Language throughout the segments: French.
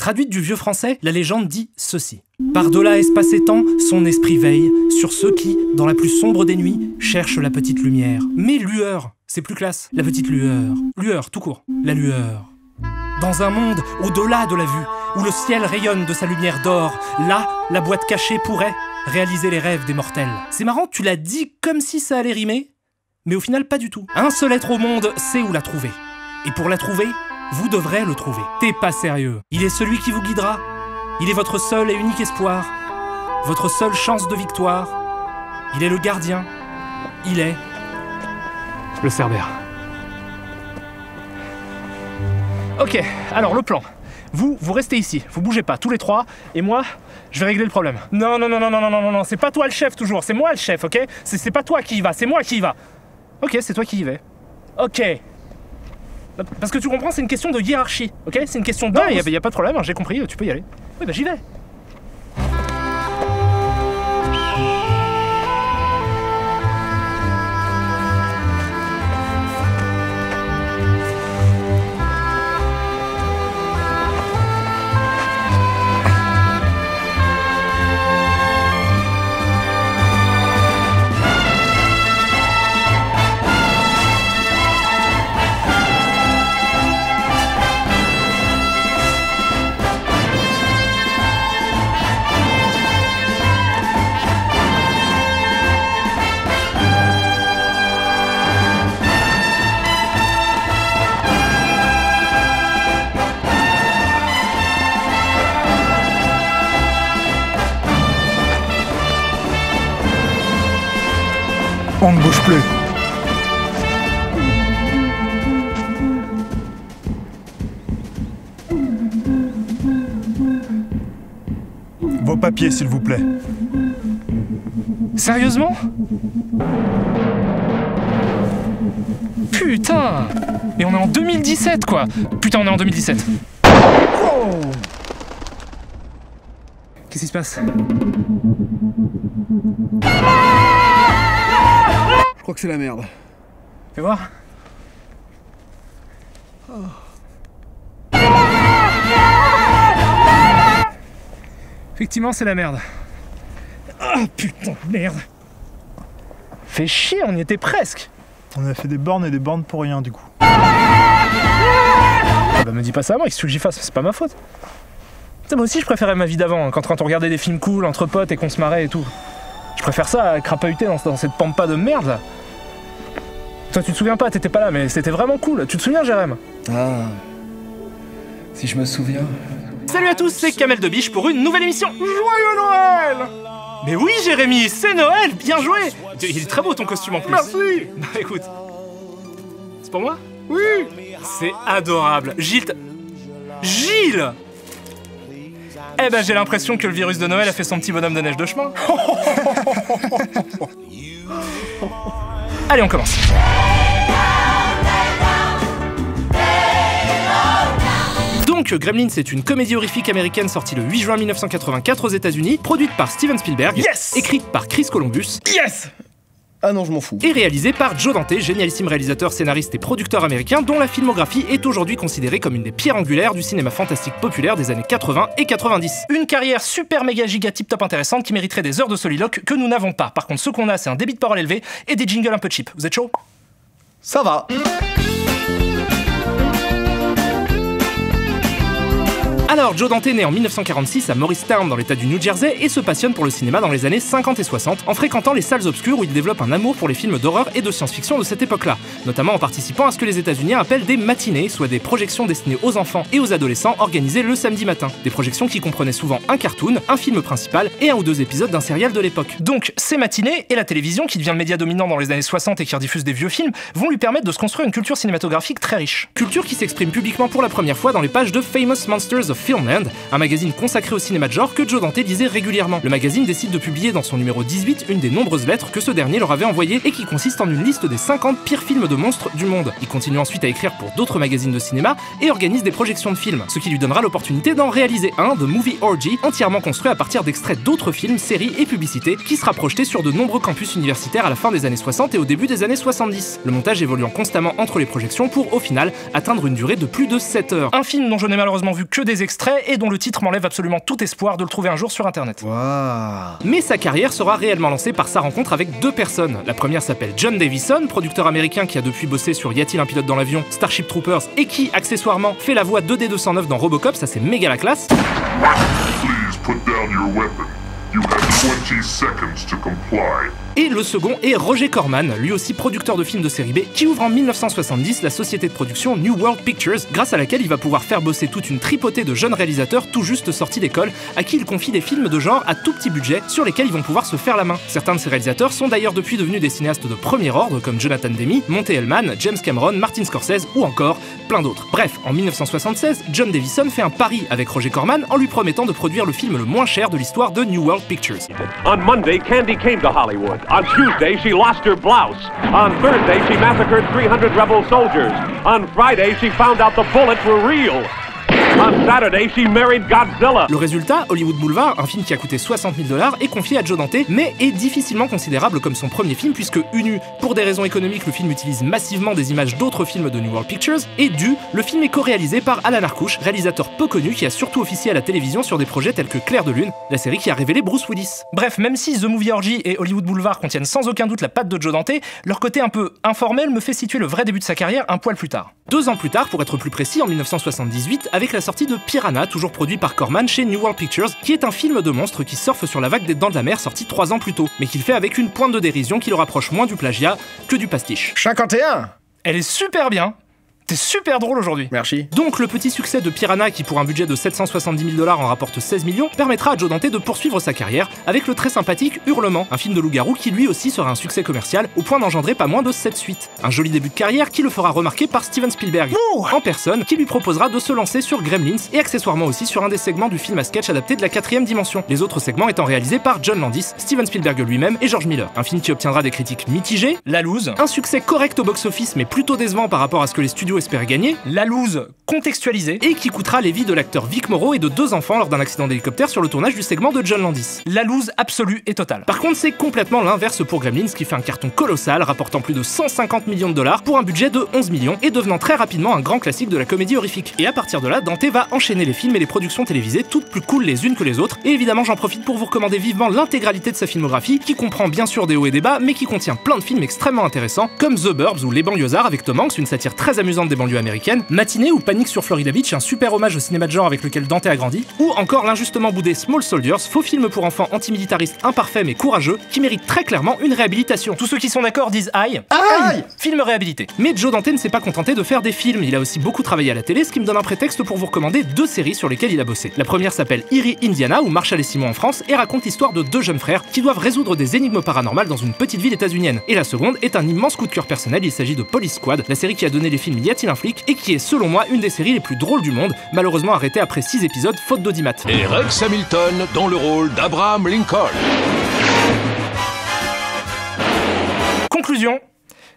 Traduite du vieux français, la légende dit ceci. Par-delà espace et temps, son esprit veille sur ceux qui, dans la plus sombre des nuits, cherchent la petite lumière. Mais lueur, c'est plus classe. La petite lueur. Lueur, tout court. La lueur. Dans un monde au-delà de la vue, où le ciel rayonne de sa lumière d'or, là, la boîte cachée pourrait réaliser les rêves des mortels. C'est marrant, tu l'as dit comme si ça allait rimer, mais au final pas du tout. Un seul être au monde sait où la trouver. Et pour la trouver, vous devrez le trouver. T'es pas sérieux. Il est celui qui vous guidera. Il est votre seul et unique espoir. Votre seule chance de victoire. Il est le gardien. Il est le Cerbère. Ok, alors le plan. Vous restez ici, vous bougez pas, tous les trois, et moi, je vais régler le problème. Non, c'est pas toi le chef toujours, c'est moi le chef, ok? C'est pas toi qui y va, c'est moi qui y va. Ok, c'est toi qui y vas. Ok. Parce que tu comprends, c'est une question de hiérarchie, ok? C'est une question d'ordre. Non, y a pas de problème, hein, j'ai compris, tu peux y aller. Oui, bah j'y vais. On ne bouge plus. Vos papiers, s'il vous plaît. Sérieusement? Putain! Et on est en 2017, quoi! Putain, on est en 2017. Oh! Qu'est-ce qui se passe? Je crois que c'est la merde. Fais voir. Oh. Effectivement, c'est la merde. Ah, putain de merde. Fais chier, on y était presque. On a fait des bornes et des bornes pour rien, du coup. Ah bah me dis pas ça à moi, qu'est-ce que j'y fasse? C'est pas ma faute. Moi aussi, je préférais ma vie d'avant, quand on regardait des films cool, entre potes et qu'on se marrait et tout. Je préfère ça à crapahuter dans cette pampa de merde, là. Toi, tu te souviens pas, t'étais pas là, mais c'était vraiment cool. Tu te souviens, Jérém? Ah... Si je me souviens... Salut à tous, c'est Kamel de Biche pour une nouvelle émission. Joyeux Noël! Mais oui, Jérémy, c'est Noël, bien joué! Il est très beau ton costume en plus. Merci! Bah écoute... C'est pour moi? Oui! C'est adorable. Gilles... Gilles! Eh ben j'ai l'impression que le virus de Noël a fait son petit bonhomme de neige de chemin. Allez, on commence. Donc, Gremlins, c'est une comédie horrifique américaine sortie le 8 juin 1984 aux États-Unis, produite par Steven Spielberg, Yes! écrite par Chris Columbus, Yes! Ah non, je m'en fous. et réalisée par Joe Dante, génialissime réalisateur, scénariste et producteur américain dont la filmographie est aujourd'hui considérée comme une des pierres angulaires du cinéma fantastique populaire des années 80 et 90. Une carrière super méga giga tip top intéressante qui mériterait des heures de soliloque que nous n'avons pas. Par contre, ce qu'on a, c'est un débit de parole élevé et des jingles un peu cheap. Vous êtes chaud? Ça va. Alors, Joe Dante naît en 1946 à Morristown dans l'état du New Jersey et se passionne pour le cinéma dans les années 50 et 60 en fréquentant les salles obscures où il développe un amour pour les films d'horreur et de science-fiction de cette époque-là, notamment en participant à ce que les États-Unis appellent des matinées, soit des projections destinées aux enfants et aux adolescents organisées le samedi matin. Des projections qui comprenaient souvent un cartoon, un film principal et un ou deux épisodes d'un serial de l'époque. Donc, ces matinées et la télévision, qui devient le média dominant dans les années 60 et qui rediffuse des vieux films, vont lui permettre de se construire une culture cinématographique très riche. Culture qui s'exprime publiquement pour la première fois dans les pages de Famous Monsters of Filmland, un magazine consacré au cinéma de genre que Joe Dante lisait régulièrement. Le magazine décide de publier dans son numéro 18 une des nombreuses lettres que ce dernier leur avait envoyées et qui consiste en une liste des 50 pires films de monstres du monde. Il continue ensuite à écrire pour d'autres magazines de cinéma et organise des projections de films, ce qui lui donnera l'opportunité d'en réaliser un, The Movie Orgy, entièrement construit à partir d'extraits d'autres films, séries et publicités, qui sera projeté sur de nombreux campus universitaires à la fin des années 60 et au début des années 70. Le montage évoluant constamment entre les projections pour, au final, atteindre une durée de plus de 7 heures. Un film dont je n'ai malheureusement vu que des extraits et dont le titre m'enlève absolument tout espoir de le trouver un jour sur internet. Wow. Mais sa carrière sera réellement lancée par sa rencontre avec deux personnes. La première s'appelle John Davison, producteur américain qui a depuis bossé sur Y a-t-il un pilote dans l'avion, Starship Troopers, et qui, accessoirement, fait la voix 2D209 dans Robocop, ça c'est méga la classe. Please put down your weapon. You have 20 seconds to comply. Et le second est Roger Corman, lui aussi producteur de films de série B, qui ouvre en 1970 la société de production New World Pictures, grâce à laquelle il va pouvoir faire bosser toute une tripotée de jeunes réalisateurs tout juste sortis d'école, à qui il confie des films de genre à tout petit budget, sur lesquels ils vont pouvoir se faire la main. Certains de ces réalisateurs sont d'ailleurs depuis devenus des cinéastes de premier ordre, comme Jonathan Demme, Monte Hellman, James Cameron, Martin Scorsese ou encore plein d'autres. Bref, en 1976, John Davison fait un pari avec Roger Corman en lui promettant de produire le film le moins cher de l'histoire de New World Pictures. On Monday, Candy came to Hollywood. On Tuesday, she lost her blouse. On Thursday, she massacred 300 rebel soldiers. On Friday, she found out the bullets were real. On Saturday, she married Godzilla. Le résultat, Hollywood Boulevard, un film qui a coûté 60 000 $, est confié à Joe Dante, mais est difficilement considérable comme son premier film puisque UNU, pour des raisons économiques, le film utilise massivement des images d'autres films de New World Pictures, et le film est co-réalisé par Alan Arkush, réalisateur peu connu qui a surtout officié à la télévision sur des projets tels que Clair de Lune, la série qui a révélé Bruce Willis. Bref, même si The Movie Orgy et Hollywood Boulevard contiennent sans aucun doute la patte de Joe Dante, leur côté un peu informel me fait situer le vrai début de sa carrière un poil plus tard. 2 ans plus tard, pour être plus précis, en 1978, avec la sortie de Piranha, toujours produit par Corman chez New World Pictures, qui est un film de monstre qui surfe sur la vague des Dents de la Mer sorti 3 ans plus tôt, mais qu'il fait avec une pointe de dérision qui le rapproche moins du plagiat que du pastiche. 51. Elle est super bien. T'es super drôle aujourd'hui. Merci. Donc le petit succès de Piranha, qui pour un budget de 770 000 $ en rapporte 16 millions, permettra à Joe Dante de poursuivre sa carrière avec le très sympathique Hurlement, un film de loup-garou qui lui aussi sera un succès commercial au point d'engendrer pas moins de 7 suites. Un joli début de carrière qui le fera remarquer par Steven Spielberg, en personne, qui lui proposera de se lancer sur Gremlins et accessoirement aussi sur un des segments du film à sketch adapté de la 4ème dimension, les autres segments étant réalisés par John Landis, Steven Spielberg lui-même et George Miller. Un film qui obtiendra des critiques mitigées, La Loose, un succès correct au box-office mais plutôt décevant par rapport à ce que les studios espéraient gagner, La Loose contextualisée, et qui coûtera les vies de l'acteur Vic Morrow et de 2 enfants lors d'un accident d'hélicoptère sur le tournage du segment de John Landis. La loose absolue et totale. Par contre, c'est complètement l'inverse pour Gremlins, qui fait un carton colossal, rapportant plus de 150 millions de $ pour un budget de 11 millions et devenant très rapidement un grand classique de la comédie horrifique. Et à partir de là, Dante va enchaîner les films et les productions télévisées, toutes plus cool les unes que les autres, et évidemment j'en profite pour vous recommander vivement l'intégralité de sa filmographie, qui comprend bien sûr des hauts et des bas, mais qui contient plein de films extrêmement intéressants, comme The Burbs ou Les Banlieusards avec Tom Hanks, une satire très amusante des banlieues américaines, Matinée ou Panique sur Florida Beach, un super hommage au cinéma de genre avec lequel Dante a grandi, ou encore l'injustement boudé Small Soldiers, faux film pour enfants antimilitariste imparfait mais courageux, qui mérite très clairement une réhabilitation. Tous ceux qui sont d'accord disent aïe. Aïe. Film réhabilité. Mais Joe Dante ne s'est pas contenté de faire des films, il a aussi beaucoup travaillé à la télé, ce qui me donne un prétexte pour vous recommander 2 séries sur lesquelles il a bossé. La première s'appelle Erie, Indiana, ou Marshall et Simon en France, et raconte l'histoire de 2 jeunes frères qui doivent résoudre des énigmes paranormales dans une petite ville états-unienne. Et la seconde est un immense coup de cœur personnel, il s'agit de Police Squad, la série qui a donné les films Y a-t-il un flic, et qui est selon moi une des séries les plus drôles du monde, malheureusement arrêtée après 6 épisodes faute d'audimat. Et Rex Hamilton dans le rôle d'Abraham Lincoln. Conclusion,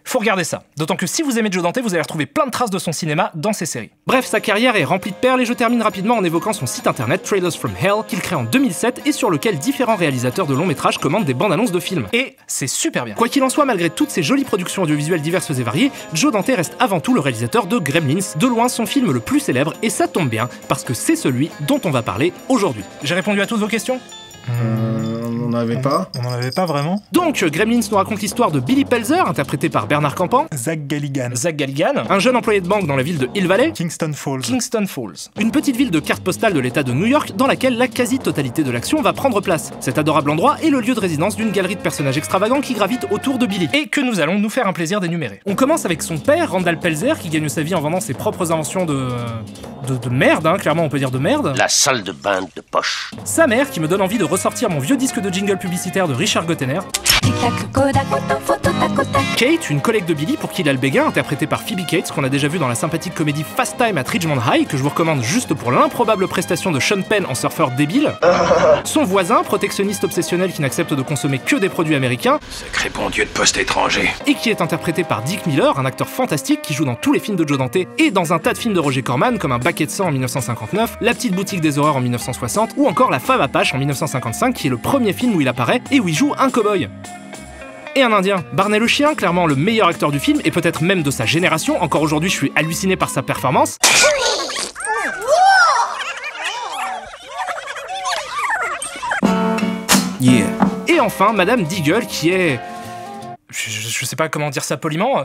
faut regarder ça. D'autant que si vous aimez Joe Dante, vous allez retrouver plein de traces de son cinéma dans ses séries. Bref, sa carrière est remplie de perles et je termine rapidement en évoquant son site internet Trailers from Hell, qu'il crée en 2007 et sur lequel différents réalisateurs de longs métrages commandent des bandes annonces de films. Et c'est super bien. Quoi qu'il en soit, malgré toutes ces jolies productions audiovisuelles diverses et variées, Joe Dante reste avant tout le réalisateur de Gremlins, de loin son film le plus célèbre, et ça tombe bien, parce que c'est celui dont on va parler aujourd'hui. J'ai répondu à toutes vos questions ? On n'en avait pas. On n'en avait pas vraiment. Donc, Gremlins nous raconte l'histoire de Billy Pelzer, interprété par Bernard Campan. Zach Galligan. Zach Galligan, un jeune employé de banque dans la ville de Hill Valley. Kingston Falls. Kingston Falls. Une petite ville de carte postale de l'état de New York dans laquelle la quasi-totalité de l'action va prendre place. Cet adorable endroit est le lieu de résidence d'une galerie de personnages extravagants qui gravitent autour de Billy, et que nous allons nous faire un plaisir d'énumérer. On commence avec son père, Randall Pelzer, qui gagne sa vie en vendant ses propres inventions de merde, hein, clairement on peut dire de merde. La salle de bain de poche. Sa mère, qui me donne envie de ressortir mon vieux disque de jingle publicitaire de Richard Gottener. Kate, une collègue de Billy pour qui il a le béguin, interprétée par Phoebe Cates, qu'on a déjà vu dans la sympathique comédie Fast Time at Ridgemont High, que je vous recommande juste pour l'improbable prestation de Sean Penn en surfeur débile. Son voisin, protectionniste obsessionnel qui n'accepte de consommer que des produits américains. Sacré bon Dieu de poste étranger. Et qui est interprété par Dick Miller, un acteur fantastique qui joue dans tous les films de Joe Dante et dans un tas de films de Roger Corman comme Un baquet de sang en 1959, La petite boutique des horreurs en 1960 ou encore La femme Apache en 1955, qui est le premier film où il apparaît et où il joue un cow-boy. Et un indien, Barney le chien, clairement le meilleur acteur du film et peut-être même de sa génération. Encore aujourd'hui, je suis halluciné par sa performance. Yeah. Et enfin, Madame Deagle qui est... Je sais pas comment dire ça poliment...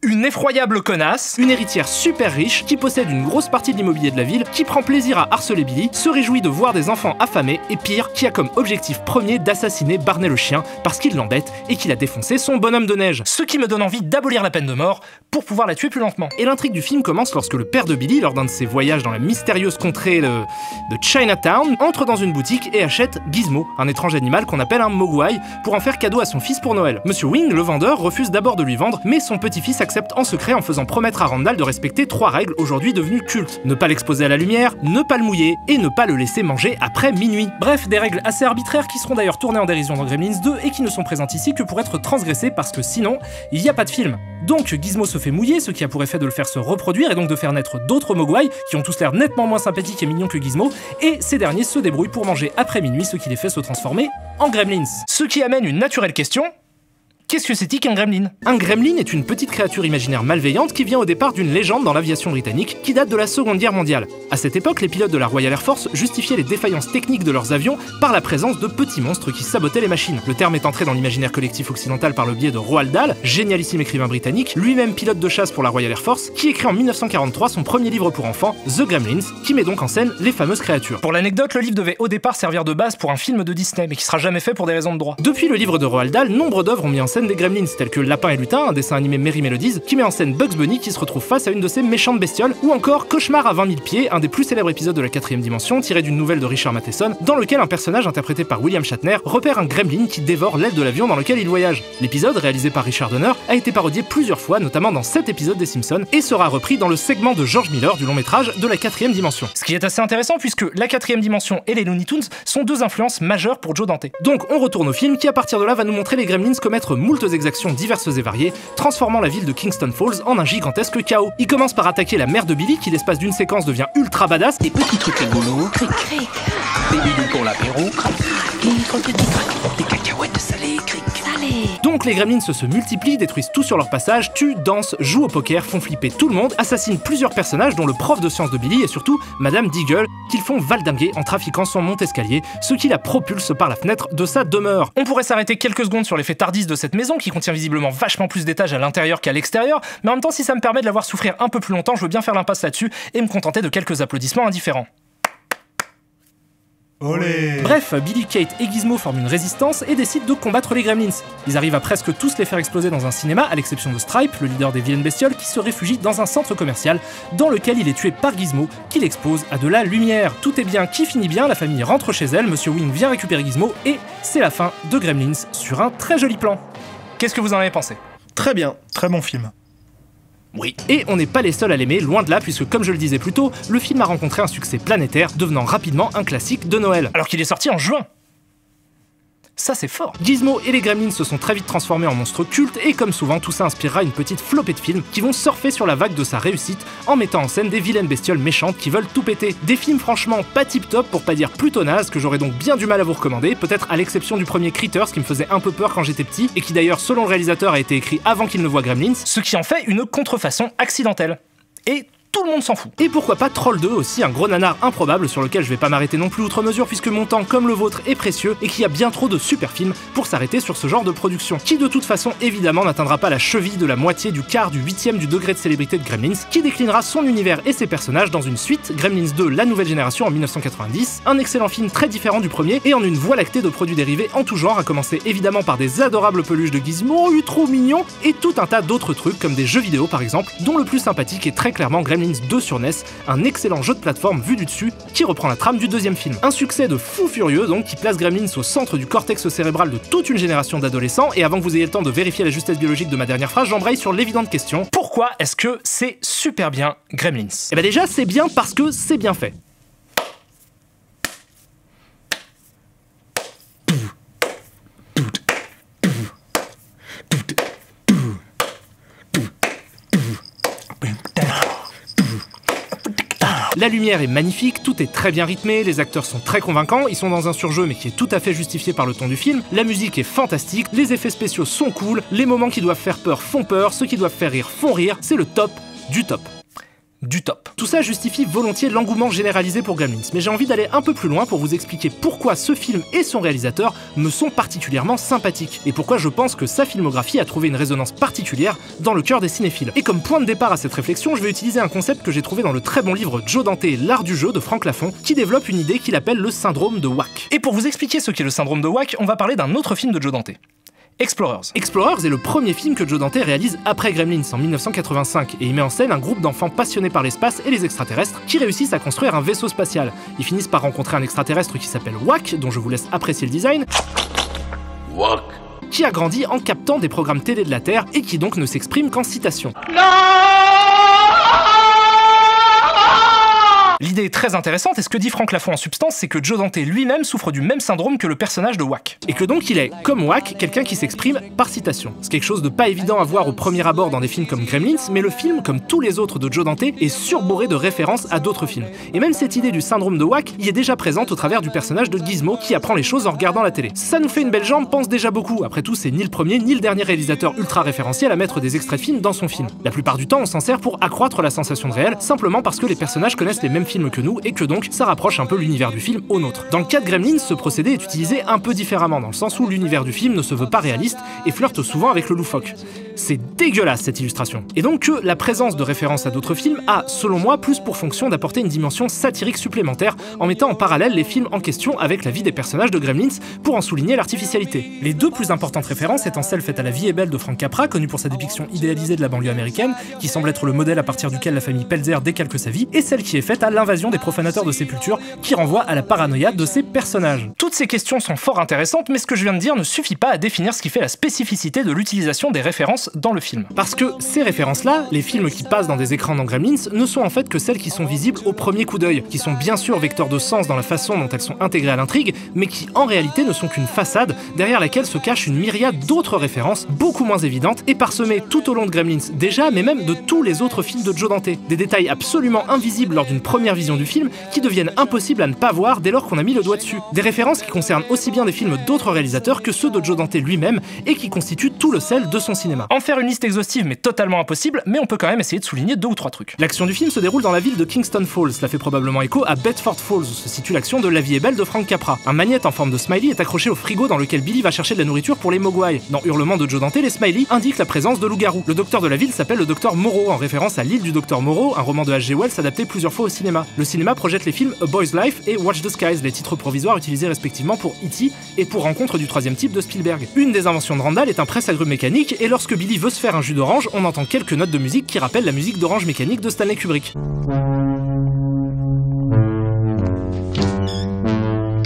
Une effroyable connasse, une héritière super riche qui possède une grosse partie de l'immobilier de la ville, qui prend plaisir à harceler Billy, se réjouit de voir des enfants affamés et pire, qui a comme objectif premier d'assassiner Barney le chien parce qu'il l'embête et qu'il a défoncé son bonhomme de neige. Ce qui me donne envie d'abolir la peine de mort pour pouvoir la tuer plus lentement. Et l'intrigue du film commence lorsque le père de Billy, lors d'un de ses voyages dans la mystérieuse contrée de Chinatown, entre dans une boutique et achète Gizmo, un étrange animal qu'on appelle un mogwai, pour en faire cadeau à son fils pour Noël. Monsieur Wing, le vendeur, refuse d'abord de lui vendre, mais son petit-fils accepte en secret en faisant promettre à Randall de respecter 3 règles aujourd'hui devenues cultes. Ne pas l'exposer à la lumière, ne pas le mouiller et ne pas le laisser manger après minuit. Bref, des règles assez arbitraires qui seront d'ailleurs tournées en dérision dans Gremlins 2 et qui ne sont présentes ici que pour être transgressées parce que sinon, il n'y a pas de film. Donc Gizmo se fait mouiller, ce qui a pour effet de le faire se reproduire et donc de faire naître d'autres mogwai qui ont tous l'air nettement moins sympathiques et mignons que Gizmo, et ces derniers se débrouillent pour manger après minuit, ce qui les fait se transformer en Gremlins. Ce qui amène une naturelle question. Qu'est-ce que c'est qu'un gremlin? Un gremlin est une petite créature imaginaire malveillante qui vient au départ d'une légende dans l'aviation britannique qui date de la Seconde Guerre mondiale. À cette époque, les pilotes de la Royal Air Force justifiaient les défaillances techniques de leurs avions par la présence de petits monstres qui sabotaient les machines. Le terme est entré dans l'imaginaire collectif occidental par le biais de Roald Dahl, génialissime écrivain britannique, lui-même pilote de chasse pour la Royal Air Force, qui écrit en 1943 son premier livre pour enfants, The Gremlins, qui met donc en scène les fameuses créatures. Pour l'anecdote, le livre devait au départ servir de base pour un film de Disney, mais qui sera jamais fait pour des raisons de droit. Depuis le livre de Roald Dahl, nombre d'œuvres ont mis en scène des gremlins, tels que Lapin et Lutin, un dessin animé Merry Melodies, qui met en scène Bugs Bunny qui se retrouve face à une de ces méchantes bestioles, ou encore Cauchemar à 20 000 pieds, un des plus célèbres épisodes de la 4ème dimension, tiré d'une nouvelle de Richard Matheson, dans lequel un personnage interprété par William Shatner repère un gremlin qui dévore l'aile de l'avion dans lequel il voyage. L'épisode, réalisé par Richard Donner, a été parodié plusieurs fois, notamment dans 7 épisodes des Simpsons, et sera repris dans le segment de George Miller du long métrage de la 4ème dimension. Ce qui est assez intéressant puisque la 4ème dimension et les Looney Tunes sont deux influences majeures pour Joe Dante. Donc on retourne au film qui à partir de là va nous montrer les gremlins commettre moultes exactions diverses et variées, transformant la ville de Kingston Falls en un gigantesque chaos. Il commence par attaquer la mère de Billy qui l'espace d'une séquence devient ultra badass. Des petits trucs rigolos, cric cric. Des bidules pour l'apéro, crac crac. Des cacahuètes salées, cric salées. Donc les gremlins se multiplient, détruisent tout sur leur passage, tuent, dansent, jouent au poker, font flipper tout le monde, assassinent plusieurs personnages dont le prof de sciences de Billy et surtout Madame Deagle, qu'ils font valdinguer en trafiquant son monte-escalier, ce qui la propulse par la fenêtre de sa demeure. On pourrait s'arrêter quelques secondes sur l'effet tardis de cette maison qui contient visiblement vachement plus d'étages à l'intérieur qu'à l'extérieur, mais en même temps si ça me permet de la voir souffrir un peu plus longtemps, je veux bien faire l'impasse là-dessus et me contenter de quelques applaudissements indifférents. Olé. Bref, Billy, Kate et Gizmo forment une résistance et décident de combattre les gremlins. Ils arrivent à presque tous les faire exploser dans un cinéma, à l'exception de Stripe, le leader des vilaines bestioles, qui se réfugie dans un centre commercial, dans lequel il est tué par Gizmo, qui l'expose à de la lumière. Tout est bien qui finit bien, la famille rentre chez elle, Monsieur Wing vient récupérer Gizmo, et c'est la fin de Gremlins sur un très joli plan. Qu'est-ce que vous en avez pensé? Très bien. Très bon film. Oui. Et on n'est pas les seuls à l'aimer, loin de là, puisque comme je le disais plus tôt, le film a rencontré un succès planétaire, devenant rapidement un classique de Noël. Alors qu'il est sorti en juin. Ça c'est fort. Gizmo et les Gremlins se sont très vite transformés en monstres cultes et comme souvent tout ça inspirera une petite flopée de films qui vont surfer sur la vague de sa réussite en mettant en scène des vilaines bestioles méchantes qui veulent tout péter. Des films franchement pas tip top pour pas dire plutôt naze que j'aurais donc bien du mal à vous recommander, peut-être à l'exception du premier Critters qui me faisait un peu peur quand j'étais petit et qui d'ailleurs selon le réalisateur a été écrit avant qu'il ne voie Gremlins, ce qui en fait une contrefaçon accidentelle. Et tout le monde s'en fout. Et pourquoi pas Troll 2 aussi, un gros nanar improbable sur lequel je vais pas m'arrêter non plus outre mesure puisque mon temps comme le vôtre est précieux et qu'il y a bien trop de super films pour s'arrêter sur ce genre de production, qui de toute façon évidemment n'atteindra pas la cheville de la moitié, du quart, du 8e du degré de célébrité de Gremlins, qui déclinera son univers et ses personnages dans une suite, Gremlins 2 la nouvelle génération en 1990, un excellent film très différent du premier et en une voie lactée de produits dérivés en tout genre, à commencer évidemment par des adorables peluches de Gizmo, trop mignons, et tout un tas d'autres trucs comme des jeux vidéo par exemple, dont le plus sympathique est très clairement Gremlins 2 sur NES, un excellent jeu de plateforme vu du dessus qui reprend la trame du deuxième film. Un succès de fou furieux donc qui place Gremlins au centre du cortex cérébral de toute une génération d'adolescents, et avant que vous ayez le temps de vérifier la justesse biologique de ma dernière phrase, j'embraye sur l'évidente question: pourquoi est-ce que c'est super bien Gremlins? Et bah déjà c'est bien parce que c'est bien fait. La lumière est magnifique, tout est très bien rythmé, les acteurs sont très convaincants, ils sont dans un surjeu mais qui est tout à fait justifié par le ton du film, la musique est fantastique, les effets spéciaux sont cool, les moments qui doivent faire peur font peur, ceux qui doivent faire rire font rire, c'est le top du top. du top. Tout ça justifie volontiers l'engouement généralisé pour Gremlins, mais j'ai envie d'aller un peu plus loin pour vous expliquer pourquoi ce film et son réalisateur me sont particulièrement sympathiques, et pourquoi je pense que sa filmographie a trouvé une résonance particulière dans le cœur des cinéphiles. Et comme point de départ à cette réflexion, je vais utiliser un concept que j'ai trouvé dans le très bon livre Joe Dante, l'art du jeu de Frank Lafont, qui développe une idée qu'il appelle le syndrome de Wack. Et pour vous expliquer ce qu'est le syndrome de Wack, on va parler d'un autre film de Joe Dante. Explorers. Explorers est le premier film que Joe Dante réalise après Gremlins en 1985 et il met en scène un groupe d'enfants passionnés par l'espace et les extraterrestres qui réussissent à construire un vaisseau spatial. Ils finissent par rencontrer un extraterrestre qui s'appelle Wack, dont je vous laisse apprécier le design. Wack. Qui a grandi en captant des programmes télé de la Terre et qui donc ne s'exprime qu'en citation. L'idée est très intéressante et ce que dit Frank Lafont en substance, c'est que Joe Dante lui-même souffre du même syndrome que le personnage de Wack. Et que donc il est, comme Wack, quelqu'un qui s'exprime par citation. C'est quelque chose de pas évident à voir au premier abord dans des films comme Gremlins, mais le film, comme tous les autres de Joe Dante, est surbourré de références à d'autres films. Et même cette idée du syndrome de Wack y est déjà présente au travers du personnage de Gizmo qui apprend les choses en regardant la télé. Ça nous fait une belle jambe, pense déjà beaucoup. Après tout, c'est ni le premier ni le dernier réalisateur ultra référentiel à mettre des extraits de films dans son film. La plupart du temps, on s'en sert pour accroître la sensation de réel, simplement parce que les personnages connaissent les mêmes films que nous et que donc ça rapproche un peu l'univers du film au nôtre. Dans le cas de Gremlins, ce procédé est utilisé un peu différemment, dans le sens où l'univers du film ne se veut pas réaliste et flirte souvent avec le loufoque. C'est dégueulasse cette illustration. Et donc que la présence de références à d'autres films a, selon moi, plus pour fonction d'apporter une dimension satirique supplémentaire en mettant en parallèle les films en question avec la vie des personnages de Gremlins pour en souligner l'artificialité. Les deux plus importantes références étant celle faite à La vie est belle de Frank Capra, connu pour sa dépiction idéalisée de la banlieue américaine, qui semble être le modèle à partir duquel la famille Pelzer décalque sa vie, et celle qui est faite à L'invasion des profanateurs de sépulture, qui renvoie à la paranoïa de ces personnages. Toutes ces questions sont fort intéressantes, mais ce que je viens de dire ne suffit pas à définir ce qui fait la spécificité de l'utilisation des références dans le film. Parce que ces références-là, les films qui passent dans des écrans dans Gremlins, ne sont en fait que celles qui sont visibles au premier coup d'œil, qui sont bien sûr vecteurs de sens dans la façon dont elles sont intégrées à l'intrigue, mais qui en réalité ne sont qu'une façade derrière laquelle se cache une myriade d'autres références beaucoup moins évidentes et parsemées tout au long de Gremlins déjà, mais même de tous les autres films de Joe Dante. Des détails absolument invisibles lors d'une première vision du film qui deviennent impossibles à ne pas voir dès lors qu'on a mis le doigt dessus. Des références qui concernent aussi bien des films d'autres réalisateurs que ceux de Joe Dante lui-même et qui constituent tout le sel de son cinéma. En faire une liste exhaustive mais totalement impossible, mais on peut quand même essayer de souligner 2 ou 3 trucs. L'action du film se déroule dans la ville de Kingston Falls, cela fait probablement écho à Bedford Falls où se situe l'action de La vie est belle de Frank Capra. Un magnète en forme de smiley est accroché au frigo dans lequel Billy va chercher de la nourriture pour les mogwai. Dans Hurlement de Joe Dante, les smileys indiquent la présence de loups-garous. Le docteur de la ville s'appelle le docteur Moreau, en référence à L'île du docteur Moreau, un roman de H.G. Wells adapté plusieurs fois au cinéma. Le cinéma projette les films A Boy's Life et Watch the Skies, les titres provisoires utilisés respectivement pour E.T. et pour Rencontre du troisième type de Spielberg. Une des inventions de Randall est un presse-agrumes mécanique et lorsque Billy veut se faire un jus d'orange, on entend quelques notes de musique qui rappellent la musique d'Orange Mécanique de Stanley Kubrick.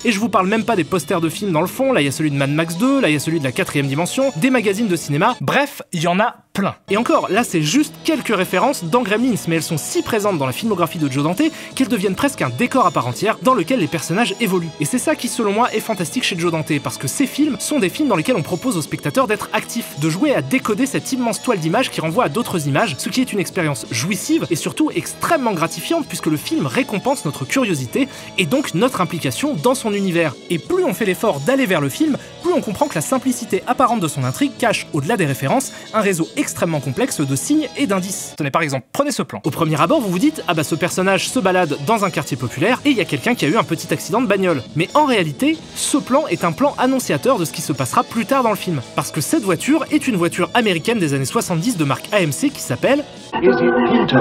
Et je vous parle même pas des posters de films dans le fond, là il y a celui de Mad Max 2, là il y a celui de la 4ème dimension, des magazines de cinéma, bref, il y en a plein. Et encore, là c'est juste quelques références dans Gremlins, mais elles sont si présentes dans la filmographie de Joe Dante qu'elles deviennent presque un décor à part entière dans lequel les personnages évoluent. Et c'est ça qui selon moi est fantastique chez Joe Dante, parce que ces films sont des films dans lesquels on propose aux spectateurs d'être actifs, de jouer à décoder cette immense toile d'images qui renvoie à d'autres images, ce qui est une expérience jouissive et surtout extrêmement gratifiante puisque le film récompense notre curiosité et donc notre implication dans son univers. Et plus on fait l'effort d'aller vers le film, plus on comprend que la simplicité apparente de son intrigue cache, au-delà des références, un réseau extrêmement complexe de signes et d'indices. Tenez par exemple, prenez ce plan. Au premier abord, vous vous dites, ah bah ce personnage se balade dans un quartier populaire et il y a quelqu'un qui a eu un petit accident de bagnole. Mais en réalité, ce plan est un plan annonciateur de ce qui se passera plus tard dans le film. Parce que cette voiture est une voiture américaine des années 70 de marque AMC qui s'appelle... Is it Pinto,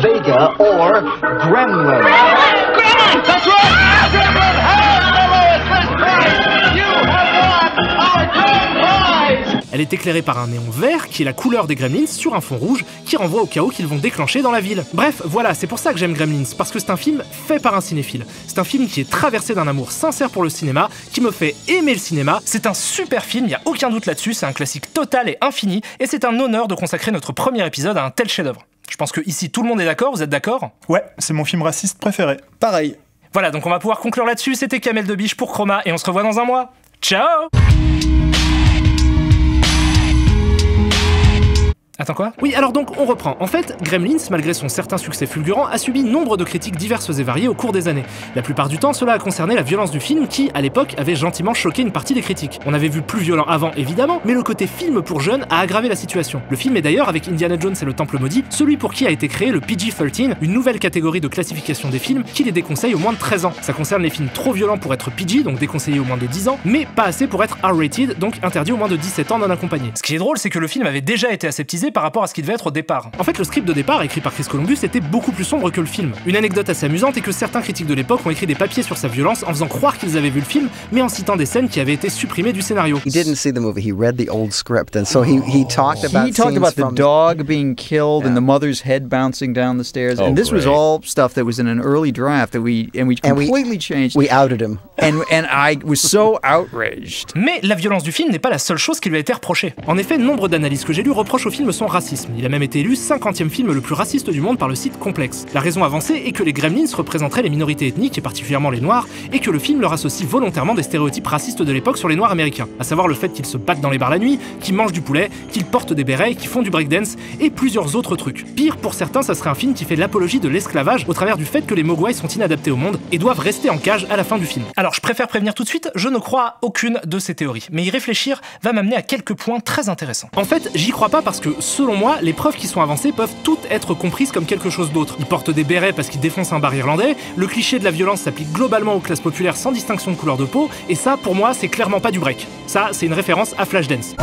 Vega or Gremlin? Gremlin! That's right! Gremlin has the lowest list price! You have won our grand prize! Elle est éclairée par un néon vert qui est la couleur des Gremlins sur un fond rouge qui renvoie au chaos qu'ils vont déclencher dans la ville. Bref, voilà, c'est pour ça que j'aime Gremlins, parce que c'est un film fait par un cinéphile. C'est un film qui est traversé d'un amour sincère pour le cinéma, qui me fait aimer le cinéma. C'est un super film, y a aucun doute là-dessus, c'est un classique total et infini, et c'est un honneur de consacrer notre premier épisode à un tel chef-d'œuvre. Je pense que ici tout le monde est d'accord, vous êtes d'accord? Ouais, c'est mon film raciste préféré. Pareil. Voilà, donc on va pouvoir conclure là-dessus, c'était Kamel Debiche pour Chroma, et on se revoit dans un mois. Ciao! Attends quoi? Oui, alors donc on reprend. En fait, Gremlins, malgré son certain succès fulgurant, a subi nombre de critiques diverses et variées au cours des années. La plupart du temps, cela a concerné la violence du film qui, à l'époque, avait gentiment choqué une partie des critiques. On avait vu plus violent avant, évidemment, mais le côté film pour jeunes a aggravé la situation. Le film est d'ailleurs, avec Indiana Jones et le Temple Maudit, celui pour qui a été créé le PG-13, une nouvelle catégorie de classification des films qui les déconseille au moins de 13 ans. Ça concerne les films trop violents pour être PG, donc déconseillés au moins de 10 ans, mais pas assez pour être R-rated, donc interdit au moins de 17 ans non accompagné. Ce qui est drôle, c'est que le film avait déjà été aseptisé par rapport à ce qu'il devait être au départ. En fait, le script de départ, écrit par Chris Columbus, était beaucoup plus sombre que le film. Une anecdote assez amusante est que certains critiques de l'époque ont écrit des papiers sur sa violence en faisant croire qu'ils avaient vu le film, mais en citant des scènes qui avaient été supprimées du scénario. He didn't see the movie, he read the old script, and so he talked about the dog being killed and the mother's head bouncing down the stairs, and this was all stuff that was in an early draft that we completely changed. We outed him. And I was so outraged. Mais la violence du film n'est pas la seule chose qui lui a été reprochée. En effet, nombre d'analyses que j'ai lues reprochent au film son racisme. Il a même été élu 50e film le plus raciste du monde par le site Complex. La raison avancée est que les Gremlins représenteraient les minorités ethniques et particulièrement les noirs, et que le film leur associe volontairement des stéréotypes racistes de l'époque sur les noirs américains, à savoir le fait qu'ils se battent dans les bars la nuit, qu'ils mangent du poulet, qu'ils portent des bérets, qu'ils font du breakdance et plusieurs autres trucs. Pire, pour certains, ça serait un film qui fait l'apologie de l'esclavage au travers du fait que les Mogwai sont inadaptés au monde et doivent rester en cage à la fin du film. Alors je préfère prévenir tout de suite, je ne crois à aucune de ces théories, mais y réfléchir va m'amener à quelques points très intéressants. En fait, j'y crois pas parce que, selon moi, les preuves qui sont avancées peuvent toutes être comprises comme quelque chose d'autre. Ils portent des bérets parce qu'ils défoncent un bar irlandais, le cliché de la violence s'applique globalement aux classes populaires sans distinction de couleur de peau, et ça, pour moi, c'est clairement pas du break. Ça, c'est une référence à Flashdance.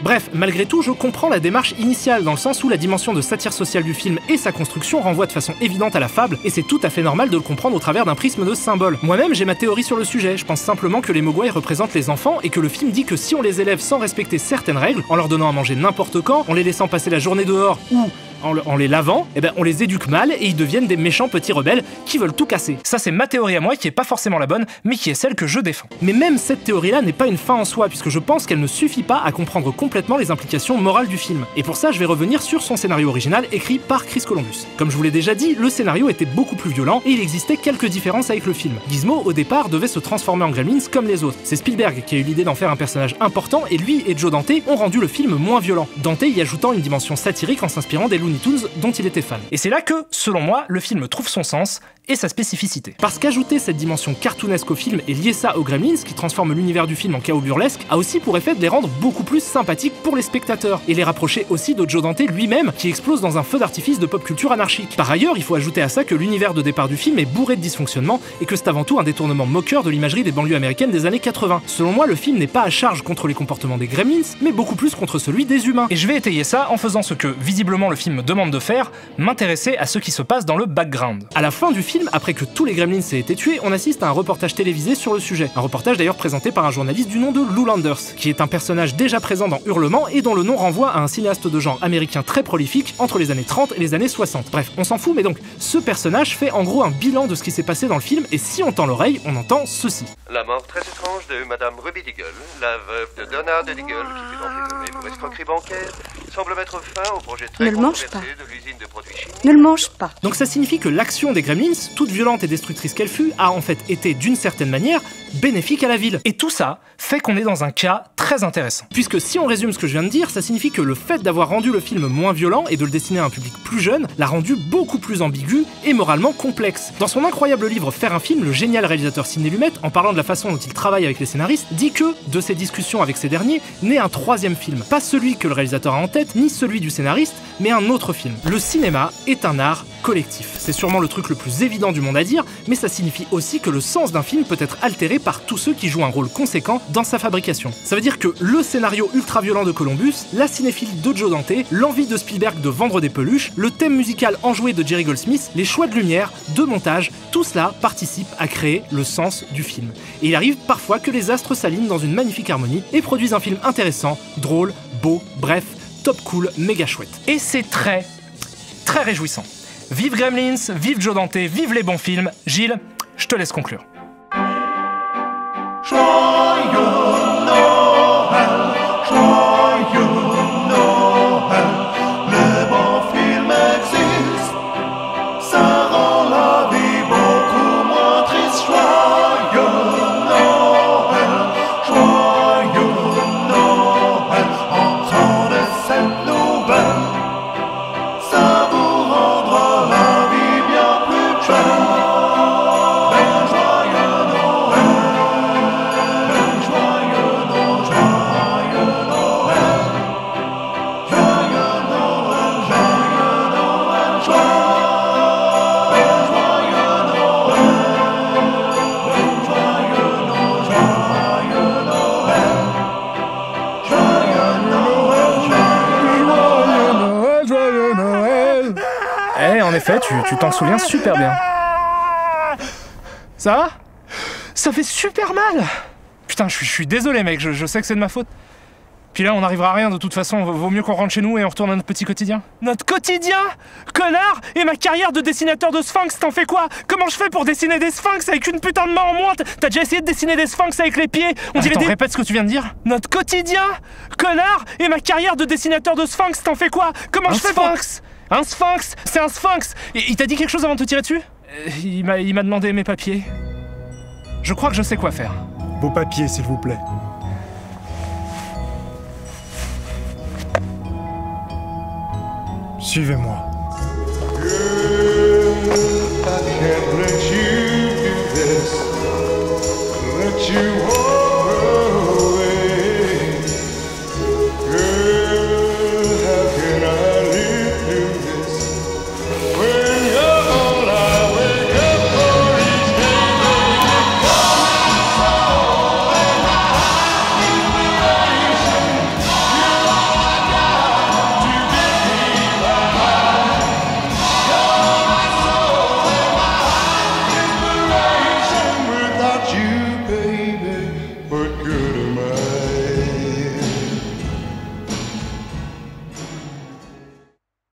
Bref, malgré tout, je comprends la démarche initiale dans le sens où la dimension de satire sociale du film et sa construction renvoient de façon évidente à la fable, et c'est tout à fait normal de le comprendre au travers d'un prisme de symboles. Moi-même, j'ai ma théorie sur le sujet, je pense simplement que les Mogwai représentent les enfants et que le film dit que si on les élève sans respecter certaines règles, en leur donnant à manger n'importe quand, en les laissant passer la journée dehors ou en les lavant, on les éduque mal et ils deviennent des méchants petits rebelles qui veulent tout casser. Ça, c'est ma théorie à moi qui est pas forcément la bonne, mais qui est celle que je défends. Mais même cette théorie-là n'est pas une fin en soi, puisque je pense qu'elle ne suffit pas à comprendre complètement les implications morales du film. Et pour ça, je vais revenir sur son scénario original écrit par Chris Columbus. Comme je vous l'ai déjà dit, le scénario était beaucoup plus violent et il existait quelques différences avec le film. Gizmo, au départ, devait se transformer en Gremlins comme les autres. C'est Spielberg qui a eu l'idée d'en faire un personnage important et lui et Joe Dante ont rendu le film moins violent. Dante y ajoutant une dimension satirique en s'inspirant des Looney Tunes dont il était fan. Et c'est là que, selon moi, le film trouve son sens et sa spécificité. Parce qu'ajouter cette dimension cartoonesque au film et lier ça aux Gremlins, qui transforme l'univers du film en chaos burlesque, a aussi pour effet de les rendre beaucoup plus sympathiques pour les spectateurs, et les rapprocher aussi de Joe Dante lui-même, qui explose dans un feu d'artifice de pop culture anarchique. Par ailleurs, il faut ajouter à ça que l'univers de départ du film est bourré de dysfonctionnements, et que c'est avant tout un détournement moqueur de l'imagerie des banlieues américaines des années 80. Selon moi, le film n'est pas à charge contre les comportements des Gremlins, mais beaucoup plus contre celui des humains. Et je vais étayer ça en faisant ce que, visiblement, le film me demande de faire, m'intéresser à ce qui se passe dans le background. À la fin du film, après que tous les Gremlins aient été tués, on assiste à un reportage télévisé sur le sujet. Un reportage d'ailleurs présenté par un journaliste du nom de Lou Landers, qui est un personnage déjà présent dans Hurlement et dont le nom renvoie à un cinéaste de genre américain très prolifique entre les années 30 et les années 60. Bref, on s'en fout, mais donc, ce personnage fait en gros un bilan de ce qui s'est passé dans le film, et si on tend l'oreille, on entend ceci. La mort très étrange de Madame Ruby Diggle, la veuve de Donald Diggle, qui fut emprisonnée pour escroquerie bancaire, semble mettre fin au projet très controversé de l'usine de produits chimiques. Ne le mange pas. Donc ça signifie que l'action des Gremlins, toute violente et destructrice qu'elle fut, a en fait été d'une certaine manière bénéfique à la ville. Et tout ça fait qu'on est dans un cas très intéressant. Puisque si on résume ce que je viens de dire, ça signifie que le fait d'avoir rendu le film moins violent et de le destiner à un public plus jeune l'a rendu beaucoup plus ambigu et moralement complexe. Dans son incroyable livre Faire un film, le génial réalisateur Sidney Lumet, en parlant de la façon dont il travaille avec les scénaristes, dit que, de ses discussions avec ces derniers, naît un troisième film. Pas celui que le réalisateur a en tête, ni celui du scénariste, mais un autre film. Le cinéma est un art collectif. C'est sûrement le truc le plus évident du monde à dire, mais ça signifie aussi que le sens d'un film peut être altéré par tous ceux qui jouent un rôle conséquent dans sa fabrication. Ça veut dire que le scénario ultra-violent de Columbus, la cinéphilie de Joe Dante, l'envie de Spielberg de vendre des peluches, le thème musical enjoué de Jerry Goldsmith, les choix de lumière, de montage, tout cela participe à créer le sens du film. Et il arrive parfois que les astres s'alignent dans une magnifique harmonie et produisent un film intéressant, drôle, beau, bref, top cool, méga chouette. Et c'est très, très réjouissant. Vive Gremlins, vive Joe Dante, vive les bons films. Gilles, je te laisse conclure. Joyeux Eh, en effet, tu t'en souviens super bien. Ça va? Ça fait super mal! Putain, je suis désolé, mec, je sais que c'est de ma faute. Puis là, on n'arrivera à rien de toute façon, vaut mieux qu'on rentre chez nous et on retourne à notre petit quotidien. Notre quotidien? Connard! Et ma carrière de dessinateur de sphinx, t'en fais quoi? Comment je fais pour dessiner des sphinx avec une putain de main en moins? T'as déjà essayé de dessiner des sphinx avec les pieds? On dirait des... Répète ce que tu viens de dire. Notre quotidien? Connard! Et ma carrière de dessinateur de sphinx, t'en fais quoi? Comment je fais pour... Un sphinx? C'est un sphinx! Et il t'a dit quelque chose avant de te tirer dessus? Il m'a demandé mes papiers. Je crois que je sais quoi faire. Vos papiers, s'il vous plaît. Suivez-moi.